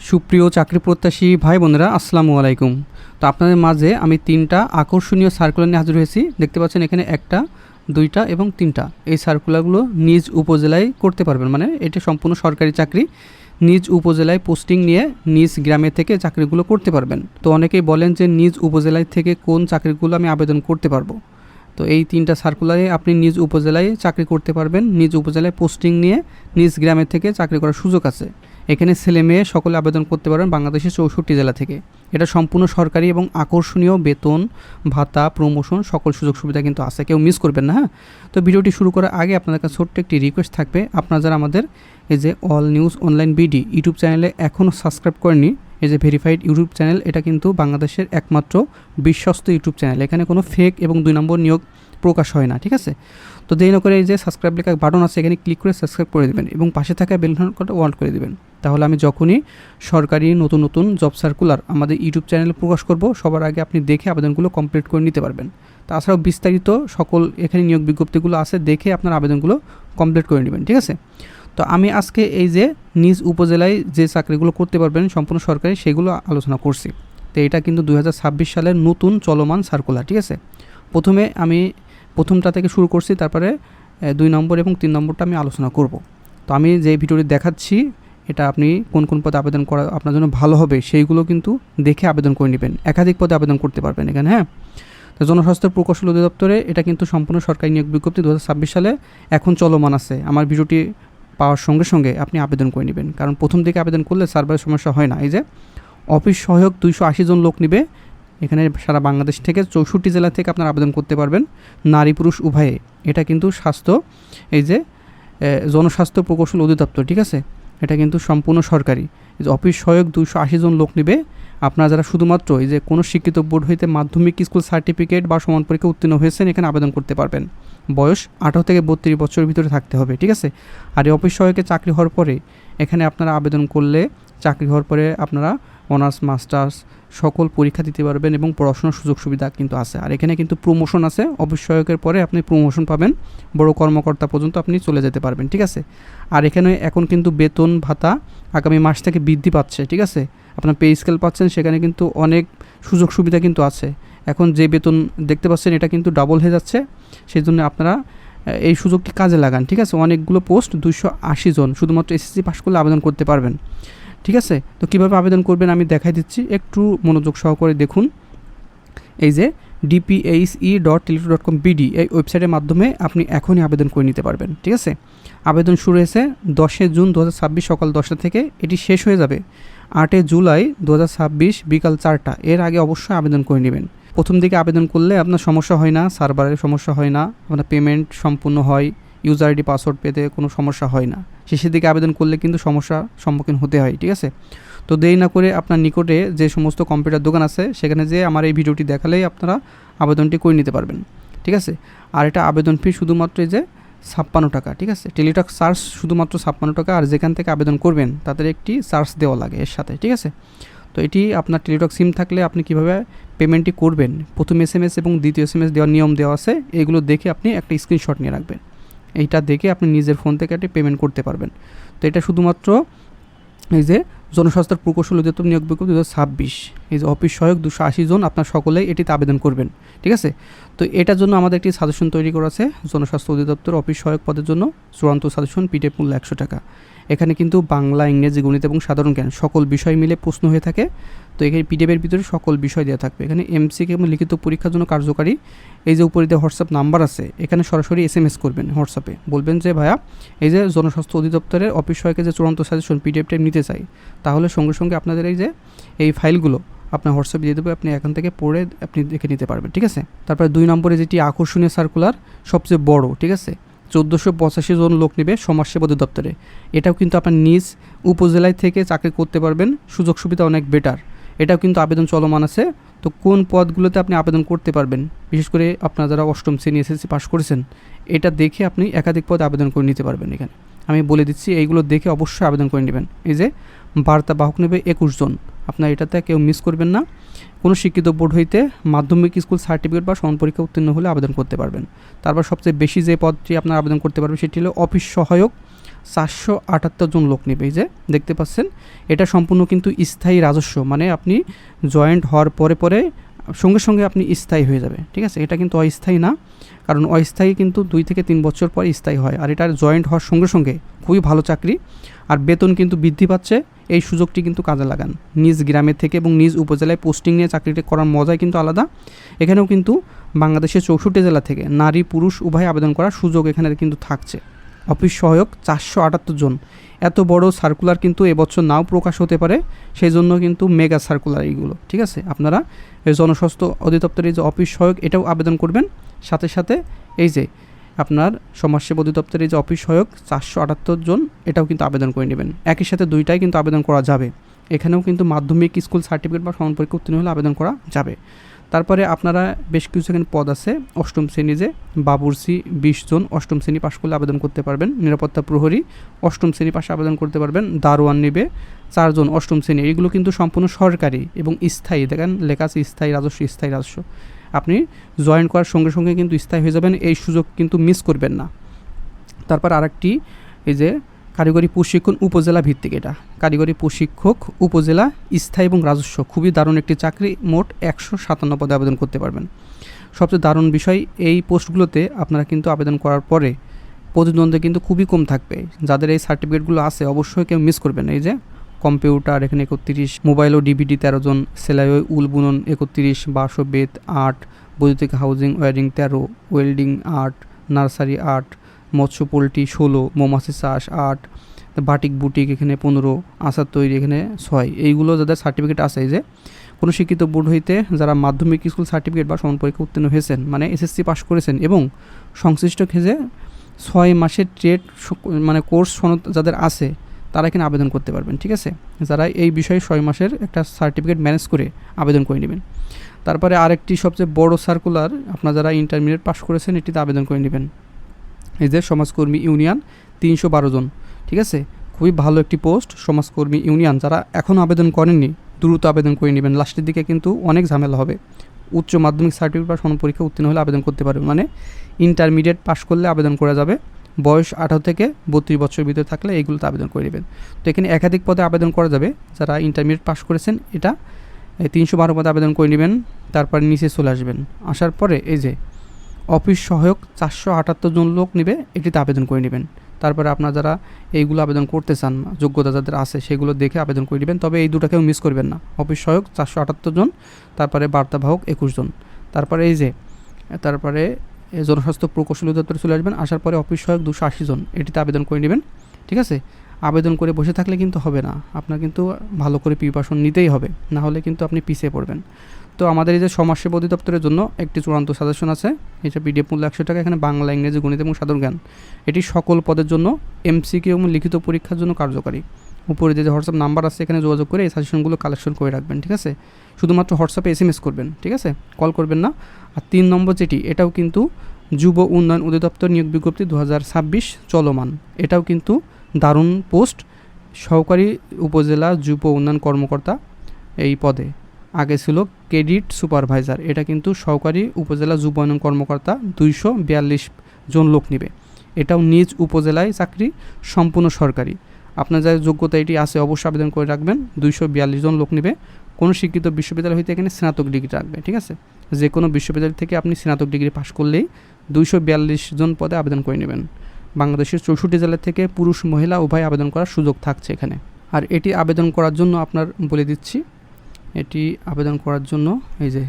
সুপ্রিয় চাকরি প্রত্যাশী ভাই বোনেরা আসসালামু আলাইকুম। তো আপনাদের মাঝে আমি 3টা আকর্ষণীয় সার্কুলার নিয়ে হাজির হয়েছি। দেখতে পাচ্ছেন এখানে 1টা, 2টা এবং 3টা। এই সার্কুলারগুলো নিজ উপজেলায় করতে পারবেন, মানে এটা সম্পূর্ণ সরকারি চাকরি। নিজ উপজেলায় পোস্টিং নিয়ে নিজ গ্রামে থেকে চাকরিগুলো করতে পারবেন। তো অনেকেই বলেন যে নিজ উপজেলায় থেকে কোন চাকরিগুলো আমি আবেদন করতে পারবো। তো এই 3টা সার্কুলারে আপনি নিজ উপজেলায় চাকরি করতে পারবেন। নিজ উপজেলায় পোস্টিং নিয়ে নিজ গ্রামে থেকে চাকরি করার সুযোগ আছে। এখানে ছেলে মেয়ে সকলে আবেদন করতে পারবেন বাংলাদেশের 64 জেলা থেকে। এটা সম্পূর্ণ সরকারি এবং আকর্ষণীয় বেতন, ভাতা, প্রমোশন সকল সুযোগ সুবিধা কিন্তু আছে, কেউ মিস করবেন না। হ্যাঁ, তো ভিডিওটি শুরু করার আগে আপনাদের কাছে ছোট্ট একটি রিকোয়েস্ট থাকবে। আপনারা যারা আমাদের এই যে all news online BD YouTube চ্যানেলে এখনও সাবস্ক্রাইব করেননি, এই যে ভেরিফাইড ইউটিউব চ্যানেল, এটা কিন্তু বাংলাদেশের একমাত্র বিশ্বস্ত ইউটিউব চ্যানেল। এখানে কোনো ফেক এবং 2 নম্বর নিয়োগ প্রকাশ হয় না, ঠিক আছে? তো দেরি না করে এই যে সাবস্ক্রাইব লেখা বাটন আছে, এখানে ক্লিক করে সাবস্ক্রাইব করে দেবেন এবং পাশে থাকা বেল আইকনটা অন করে দেবেন। তাহলে আমি যখনই সরকারি নতুন নতুন জব সার্কুলার আমাদের ইউটিউব চ্যানেলে প্রকাশ করব, সবার আগে আপনি দেখে আবেদনগুলো কমপ্লিট করে নিতে পারবেন। তাছাড়াও বিস্তারিত সকল এখানে নিয়োগ বিজ্ঞপ্তিগুলো আছে, দেখে আপনার আবেদনগুলো কমপ্লিট করে নেবেন, ঠিক আছে? তো আমি আজকে এই যে নিজ উপজেলায় যে চাকরিগুলো করতে পারবেন সম্পূর্ণ সরকারি, সেগুলো আলোচনা করছি। তো এটা কিন্তু 2026 সালের নতুন চলমান সার্কুলার, ঠিক আছে? প্রথমে আমি প্রথমটা থেকে শুরু করছি, তারপরে 2 নম্বর এবং 3 নম্বরটা আমি আলোচনা করব। তো আমি যে ভিডিওটি দেখাচ্ছি, এটা আপনি কোন কোন পদে আবেদন করা আপনার জন্য ভালো হবে সেইগুলো কিন্তু দেখে আবেদন করে নেবেন। একাধিক পদে আবেদন করতে পারবেন এখানে। হ্যাঁ, তো জনস্বাস্থ্য প্রকৌশল অধিদপ্তরে এটা কিন্তু সম্পূর্ণ সরকারি নিয়োগ বিজ্ঞপ্তি 2026 সালে এখন চলমান আছে। আমার ভিডিওটি পাওয়ার সঙ্গে সঙ্গে আপনি আবেদন করে নেবেন, কারণ প্রথম দিকে আবেদন করলে সার্ভারের সমস্যা হয় না। এই যে অফিস সহায়ক 280 জন লোক নেবে, এখানে সারা বাংলাদেশ থেকে 64 জেলা থেকে আপনারা আবেদন করতে পারবেন, নারী পুরুষ উভয়ে। এটা কিন্তু স্বাস্থ্য, এই যে জনস্বাস্থ্য প্রকৌশল অধিদপ্তর, ঠিক আছে? এটা কিন্তু সম্পূর্ণ সরকারি। এই যে অফিস সহায়ক 280 জন লোক নেবে। আপনারা যারা শুধুমাত্র এই যে কোনো শিক্ষিত বোর্ড হইতে মাধ্যমিক স্কুল সার্টিফিকেট বা সমান পরীক্ষা উত্তীর্ণ হয়েছেন, এখানে আবেদন করতে পারবেন। বয়স 18 থেকে 32 বছরের ভিতরে থাকতে হবে, ঠিক আছে? আর এই অফিস সহায়কে চাকরি হওয়ার পরে এখানে আপনারা আবেদন করলে চাকরি হওয়ার পরে আপনারা অনার্স মাস্টার্স সকল পরীক্ষা দিতে পারবেন এবং পড়াশোনার সুযোগ সুবিধা কিন্তু আছে। আর এখানে কিন্তু প্রমোশন আছে, অফিস সহায়কের পরে আপনি প্রমোশন পাবেন, বড় কর্মকর্তা পর্যন্ত আপনি চলে যেতে পারবেন, ঠিক আছে? আর এখানে এখন কিন্তু বেতন ভাতা আগামী মাস থেকে বৃদ্ধি পাচ্ছে, ঠিক আছে? আপনার পে স্কেল পাচ্ছেন, সেখানে কিন্তু অনেক সুযোগ সুবিধা কিন্তু আছে। এখন যে বেতন দেখতে পাচ্ছেন এটা কিন্তু ডাবল হয়ে যাচ্ছে, সেই জন্য আপনারা এই সুযোগটি কাজে লাগান, ঠিক আছে? অনেকগুলো পোস্ট 280 জন শুধুমাত্র এসএসসি পাস করলে আবেদন করতে পারবেন, ঠিক আছে? তো কীভাবে আবেদন করবেন আমি দেখাই দিচ্ছি, একটু মনোযোগ সহকারে দেখুন। এই যে dphe.teleto.com BD এই ওয়েবসাইটের মাধ্যমে আপনি এখনই আবেদন করে নিতে পারবেন, ঠিক আছে? আবেদন শুরু হয়েছে 10 জুন 2026 সকাল 10টা থেকে, এটি শেষ হয়ে যাবে 8 জুলাই 2026 বিকাল 4টা। এর আগে অবশ্যই আবেদন করে নেবেন। প্রথম দিকে আবেদন করলে আপনার সমস্যা হয় না, সার্ভারের সমস্যা হয় না, আপনার পেমেন্ট সম্পূর্ণ হয়, ইউজার আইডি পাসওয়ার্ড পেতে কোনো সমস্যা হয় না। শেষের দিকে আবেদন করলে কিন্তু সমস্যার সম্মুখীন হতে হয়, ঠিক আছে? তো দেরি না করে আপনার নিকটে যে সমস্ত কম্পিউটার দোকান আছে সেখানে যেয়ে আমার এই ভিডিওটি দেখালেই আপনারা আবেদনটি করে নিতে পারবেন, ঠিক আছে? আর এটা আবেদন ফি শুধুমাত্র এই যে 56 টাকা, ঠিক আছে? টেলিটক চার্জ শুধুমাত্র 56 টাকা। আর যেখান থেকে আবেদন করবেন তাদের একটি চার্জ দেওয়া লাগে এর সাথে, ঠিক আছে? তো এটি আপনার টেলিটক সিম থাকলে আপনি কিভাবে পেমেন্টটি করবেন, প্রথম SMS এবং দ্বিতীয় SMS দেওয়ার নিয়ম দেওয়া আছে, এগুলো দেখে আপনি একটা স্ক্রিনশট নিয়ে রাখবেন। এইটা দেখে আপনি নিজের ফোন থেকে একটি পেমেন্ট করতে পারবেন। তো এটা শুধুমাত্র এই যে জনস্বাস্থ্য প্রকৌশল অধিদপ্তর নিয়োগ বিজ্ঞপ্তি 2026, এই যে অফিস সহায়ক 280 জন আপনার সকলেই এটিতে আবেদন করবেন, ঠিক আছে? তো এটার জন্য আমাদের একটি সাজেশন তৈরি করা আছে, জনস্বাস্থ্য অধিদপ্তর অফিস সহায়ক পদের জন্য চূড়ান্ত সাজেশন, পিডিএফ মূল্য 100 টাকা। এখানে কিন্তু বাংলা, ইংরেজি, গণিত এবং সাধারণ জ্ঞান সকল বিষয় মিলে প্রশ্ন হয়ে থাকে। তো এখানে পিডিএফের ভিতরে সকল বিষয় দেওয়া থাকবে। এখানে MCQ এবং লিখিত পরীক্ষার জন্য কার্যকারী এই যে উপরে দেওয়া হোয়াটসঅ্যাপ নাম্বার আছে, এখানে সরাসরি SMS করবেন হোয়াটসঅ্যাপে, বলবেন যে ভাইয়া এই যে জনস্বাস্থ্য অধিদপ্তরের অফিস সহায়কের যে চূড়ান্ত সাজেশন পিডিএফটা নিতে চাই, তাহলে সঙ্গে সঙ্গে আপনাদের এই যে এই ফাইলগুলো আপনার হোয়াটসঅ্যাপে দিয়ে দেবে, আপনি এখান থেকে পড়ে আপনি দেখে নিতে পারবেন, ঠিক আছে? তারপরে 2 নম্বরে যেটি আকর্ষণীয় সার্কুলার সবচেয়ে বড়, ঠিক আছে? 1485 জন লোক নেবে সমাজসেবা অধিদপ্তরে। এটাও কিন্তু আপনার নিজ উপজেলায় থেকে চাকরি করতে পারবেন, সুযোগ সুবিধা অনেক বেটার। এটাও কিন্তু আবেদন চলমান আছে। তো কোন পদগুলোতে আপনি আবেদন করতে পারবেন, বিশেষ করে আপনারা যারা 8ম শ্রেণী SSC পাস করেছেন, এটা দেখে আপনি একাধিক পদে আবেদন করে নিতে পারবেন। এখানে আমি বলে দিচ্ছি, এইগুলো দেখে অবশ্যই আবেদন করে নেবেন। এই যে বার্তা বাহক নেবে 21 জন, আপনার এটাতে কেউ মিস করবেন না। কোনো শিক্ষিত বোর্ড হইতে মাধ্যমিক স্কুল সার্টিফিকেট বা সমান পরীক্ষা উত্তীর্ণ হলে আবেদন করতে পারবেন। তারপর সবচেয়ে বেশি যে পদটি আপনার আবেদন করতে পারবেন সেটি হলো অফিস সহায়ক 478 জন লোক নেবে। এই যে দেখতে পাচ্ছেন, এটা সম্পূর্ণ কিন্তু স্থায়ী রাজস্ব, মানে আপনি জয়েন্ট হওয়ার পরে পরে সঙ্গে সঙ্গে আপনি স্থায়ী হয়ে যাবে, ঠিক আছে। এটা কিন্তু অস্থায়ী না, কারণ অস্থায়ী কিন্তু 2 থেকে 3 বছর পর স্থায়ী হয়, আর এটার জয়েন্ট হওয়ার সঙ্গে সঙ্গে খুবই ভালো চাকরি, আর বেতন কিন্তু বৃদ্ধি পাচ্ছে। এই সুযোগটি কিন্তু কাজে লাগান। নিজ গ্রামের থেকে এবং নিজ উপজেলায় পোস্টিং নিয়ে চাকরিটি করার মজাই কিন্তু আলাদা। এখানেও কিন্তু বাংলাদেশের 64 জেলা থেকে নারী পুরুষ উভয় আবেদন করার সুযোগ এখানে কিন্তু থাকছে। অফিস সহায়ক 478 জন। এত বড় সার্কুলার কিন্তু এবছর নাও প্রকাশ হতে পারে, সেই জন্য কিন্তু মেগা সার্কুলার এইগুলো, ঠিক আছে। আপনারা এই জনস্বাস্থ্য অধিদপ্তরের যে অফিস সহায়ক এটাও আবেদন করবেন, সাথে সাথে এই যে আপনার সমাজসেবা অধিদপ্তরের যে অফিস সহায়ক 478 জন এটাও কিন্তু আবেদন করে নেবেন। একই সাথে দুইটাই কিন্তু আবেদন করা যাবে। এখানেও কিন্তু মাধ্যমিক স্কুল সার্টিফিকেট বা সমান পরীক্ষা উত্তীর্ণ হলে আবেদন করা যাবে। তারপরে আপনারা বেশ কিছু এখানে পদ আছে। অষ্টম শ্রেণী যে বাবুর্চি 20 জন অষ্টম শ্রেণী পাশ করলে আবেদন করতে পারবেন। নিরাপত্তা প্রহরী অষ্টম শ্রেণী পাশে আবেদন করতে পারবেন। দারোয়ান নেবে 4 জন অষ্টম শ্রেণী। এগুলো কিন্তু সম্পূর্ণ সরকারি এবং স্থায়ী, দেখেন লেখা আছে স্থায়ী রাজস্ব, স্থায়ী রাজস্ব। আপনি জয়েন করার সঙ্গে সঙ্গে কিন্তু স্থায়ী হয়ে যাবেন, এই সুযোগ কিন্তু মিস করবেন না। তারপর আরেকটি এই যে কারিগরি প্রশিক্ষণ উপজেলা ভিত্তিক, এটা কারিগরি প্রশিক্ষক উপজেলা স্থায়ী এবং রাজস্ব, খুবই দারুণ একটি চাকরি। মোট 157 পদে আবেদন করতে পারবেন। সবচেয়ে দারুণ বিষয়, এই পোস্টগুলোতে আপনারা কিন্তু আবেদন করার পরে প্রতিদ্বন্দ্বী কিন্তু খুবই কম থাকবে। যাদের এই সার্টিফিকেটগুলো আছে অবশ্যই কেউ মিস করবেন। এই যে কম্পিউটার এখানে 31, মোবাইল ও ডিভিডি 13 জন, সেলাই ও উল বুনন 31, বাঁশ ও বেত 8, বৈদ্যুতিক হাউজিং ওয়ারিং 13, ওয়েল্ডিং 8, নার্সারি 8, মৎস্য পোলট্রি 16, মৌমাছি চাষ 8, বাটিক বুটিক এখানে 15, আচার তৈরি এখানে 6। এইগুলো যাদের সার্টিফিকেট আছে, এই যে কোনো শিক্ষিত বোর্ড হইতে যারা মাধ্যমিক স্কুল সার্টিফিকেট বা সমান পরীক্ষা উত্তীর্ণ হয়েছেন, মানে এসএসসি পাস করেছেন এবং সংশ্লিষ্ট ক্ষেত্রে 6 মাসের ট্রেড মানে কোর্স সনদ যাদের আছে তারা এখানে আবেদন করতে পারবেন, ঠিক আছে। যারা এই বিষয়ে 6 মাসের একটা সার্টিফিকেট ম্যানেজ করে আবেদন করে নেবেন। তারপরে আরেকটি সবচেয়ে বড় সার্কুলার, আপনারা যারা ইন্টারমিডিয়েট পাস করেছেন এটিতে আবেদন করে নেবেন। এই যে সমাজকর্মী ইউনিয়ন 312 জন, ঠিক আছে। খুবই ভালো একটি পোস্ট সমাজকর্মী ইউনিয়ন। যারা এখনও আবেদন করেননি দ্রুত আবেদন করে নেবেন, লাস্টের দিকে কিন্তু অনেক ঝামেলা হবে। উচ্চ মাধ্যমিক সার্টিফিকেট বা সমান পরীক্ষা উত্তীর্ণ হলে আবেদন করতে পারবেন, মানে ইন্টারমিডিয়েট পাস করলে আবেদন করা যাবে। বয়স 18 থেকে 32 বছর ভিতরে থাকলে এইগুলোতে আবেদন করে নেবেন। তো এখানে একাধিক পদে আবেদন করা যাবে। যারা ইন্টারমিডিয়েট পাস করেছেন এটা 312 পদে আবেদন করে নেবেন। তারপর নিচে চলে আসবেন, আসার পরে এই যে অফিস সহায়ক 478 জন লোক নেবে, এটিতে আবেদন করে নেবেন। তারপরে আপনারা যারা এইগুলো আবেদন করতে চান, যোগ্যতা যাদের আছে সেগুলো দেখে আবেদন করে নেবেন। তবে এই দুটাকেও মিস করবেন না। অফিস সহায়ক 478 জন, তারপরে বার্তাবাহক 21 জন, তারপরে এই যে তারপরে জনস্বাস্থ্য প্রকৌশলী দপ্তরে চলে আসবেন। আসার পরে অফিস সহায়ক 280 জন, এটিতে আবেদন করে নেবেন, ঠিক আছে। আবেদন করে বসে থাকলে কিন্তু হবে না, আপনার কিন্তু ভালো করে প্রিপারেশন নিতেই হবে, না হলে কিন্তু আপনি পিছিয়ে পড়বেন। তো আমাদের এই যে সমাজসেবা অধিদপ্তরের জন্য একটি চূড়ান্ত সাজেশন আছে, এটা পিডিএফ মূল্য 100 টাকা। এখানে বাংলা, ইংরেজি, গণিত এবং সাধারণ জ্ঞান, এটি সকল পদের জন্য এমসিকিউ এবং লিখিত পরীক্ষার জন্য কার্যকারী। উপরে যে হোয়াটসঅ্যাপ নাম্বার আছে এখানে যোগাযোগ করে এই সাজেশনগুলো কালেকশন করে রাখবেন, ঠিক আছে। শুধুমাত্র হোয়াটসঅ্যাপে SMS করবেন, ঠিক আছে, কল করবেন না। আর 3 নম্বর যেটি, এটাও কিন্তু যুব উন্নয়ন অধিদপ্তর নিয়োগ বিজ্ঞপ্তি 2026 চলমান। এটাও কিন্তু দারুণ পোস্ট, সহকারী উপজেলা যুব উন্নয়ন কর্মকর্তা এই পদে। আগে ছিল ক্রেডিট সুপারভাইজার, এটা কিন্তু সহকারী উপজেলা যুব উন্নয়ন কর্মকর্তা 242 জন লোক নেবে। এটাও নিজ উপজেলায় চাকরি, সম্পূর্ণ সরকারি। আপনার যার যোগ্যতা এটি আছে অবশ্যই আবেদন করে রাখবেন। 242 জন লোক নেবে। কোনো শিক্ষিত বিশ্ববিদ্যালয় হইতে এখানে স্নাতক ডিগ্রি রাখবে, ঠিক আছে। যে কোনো বিশ্ববিদ্যালয় থেকে আপনি স্নাতক ডিগ্রি পাশ করলেই 242 জন পদে আবেদন করে নেবেন। বাংলাদেশের 64 জেলা থেকে পুরুষ মহিলা উভয় আবেদন করার সুযোগ থাকছে এখানে। আর এটি আবেদন করার জন্য আপনার বলে দিচ্ছি, এটি আবেদন করার জন্য এই যে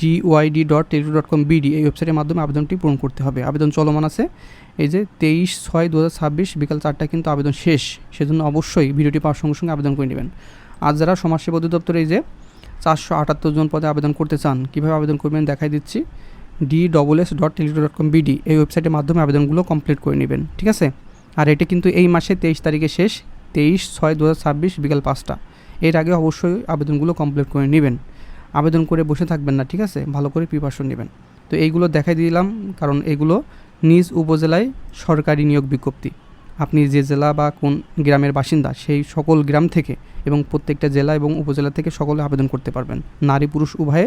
dyd.teledu.com.bd এই ওয়েবসাইটের মাধ্যমে আবেদনটি পূরণ করতে হবে। আবেদন চলমান আছে। এই যে 23/6/2026 বিকাল 4টায় কিন্তু আবেদন শেষ। সেজন্য অবশ্যই ভিডিওটি পাওয়ার সঙ্গে সঙ্গে আবেদন করে নেবেন। আর যারা সমাজসেবা অধিদপ্তরে এই যে 478 জন পদে আবেদন করতে চান, কীভাবে আবেদন করবেন দেখাই দিচ্ছি। dss.teledu.com.bd এই ওয়েবসাইটের মাধ্যমে আবেদনগুলো কমপ্লিট করে নেবেন, ঠিক আছে। আর এটি কিন্তু এই মাসে 23 তারিখে শেষ, 23/6/2026 বিকাল 5টা। এর আগে অবশ্যই আবেদনগুলো কমপ্লিট করে নেবেন। আবেদন করে বসে থাকবেন না, ঠিক আছে, ভালো করে প্রিপারেশন নেবেন। তো এইগুলো দেখাই দিলাম কারণ এগুলো নিজ উপজেলায় সরকারি নিয়োগ বিজ্ঞপ্তি। আপনি যে জেলা বা কোন গ্রামের বাসিন্দা সেই সকল গ্রাম থেকে এবং প্রত্যেকটা জেলা এবং উপজেলা থেকে সকলে আবেদন করতে পারবেন। নারী পুরুষ উভয়ে,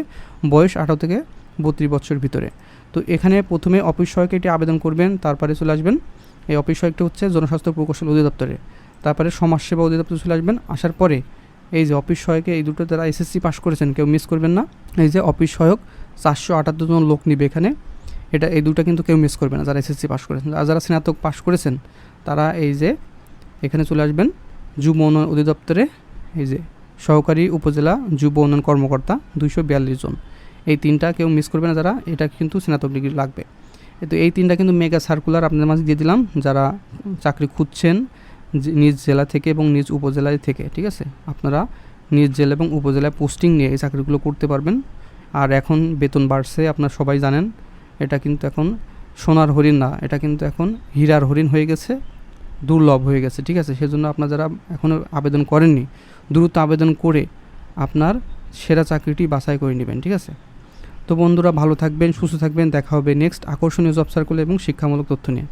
বয়স 18 থেকে 32 বছর ভিতরে। তো এখানে প্রথমে অফিস সহায়ক এটি আবেদন করবেন, তারপরে চলে আসবেন এই অফিস সহায়কটা হচ্ছে জনস্বাস্থ্য প্রকৌশল অধিদপ্তরে। তারপরে সমাজসেবা অধিদপ্তরে চলে আসবেন। আসার পরে এই যে অফিস সহায়কে, এই দুটো যারা এসএসসি পাস করেছেন কেউ মিস করবেন না। এই যে অফিস সহায়ক 478 জন লোক নিবে এখানে, এই দুটো কিন্তু কেউ মিস করবে না যারা এসএসসি পাস করেছেন। আর যারা স্নাতক পাস করেছেন তারা এই যে এখানে চলে আসবেন যুব উন্নয়ন অধিদপ্তরে। এই যে সহকারী উপজেলা যুব উন্নয়ন কর্মকর্তা 242 জন, এই তিনটা কেউ মিস করবে না যারা, এটা কিন্তু স্নাতক ডিগ্রি লাগবে। তো এই তিনটা কিন্তু মেগা সার্কুলার আপনাদের মাঝে দিয়ে দিলাম, যারা চাকরি খুঁজছেন নিজ জেলা থেকে এবং নিজ উপজেলায় থেকে। ঠিক আছে, আপনারা নিজ জেলা এবং উপজেলায় পোস্টিং নিয়ে এই চাকরিগুলো করতে পারবেন। আর এখন বেতন বাড়ছে, আপনারা সবাই জানেন। এটা কিন্তু এখন সোনার হরিণ না, এটা কিন্তু এখন হীরার হরিণ হয়ে গেছে, দুর্লভ হয়ে গেছে। ঠিক আছে, সেজন্য আপনারা যারা এখনও আবেদন করেননি দ্রুত আবেদন করে আপনার সেরা চাকরিটি বাছাই করে নেবেন। ঠিক আছে, তো বন্ধুরা ভালো থাকবেন, সুস্থ থাকবেন, দেখা হবে নেক্সট আকর্ষণীয় জব সার্কুল এবং শিক্ষামূলক তথ্য নিয়ে।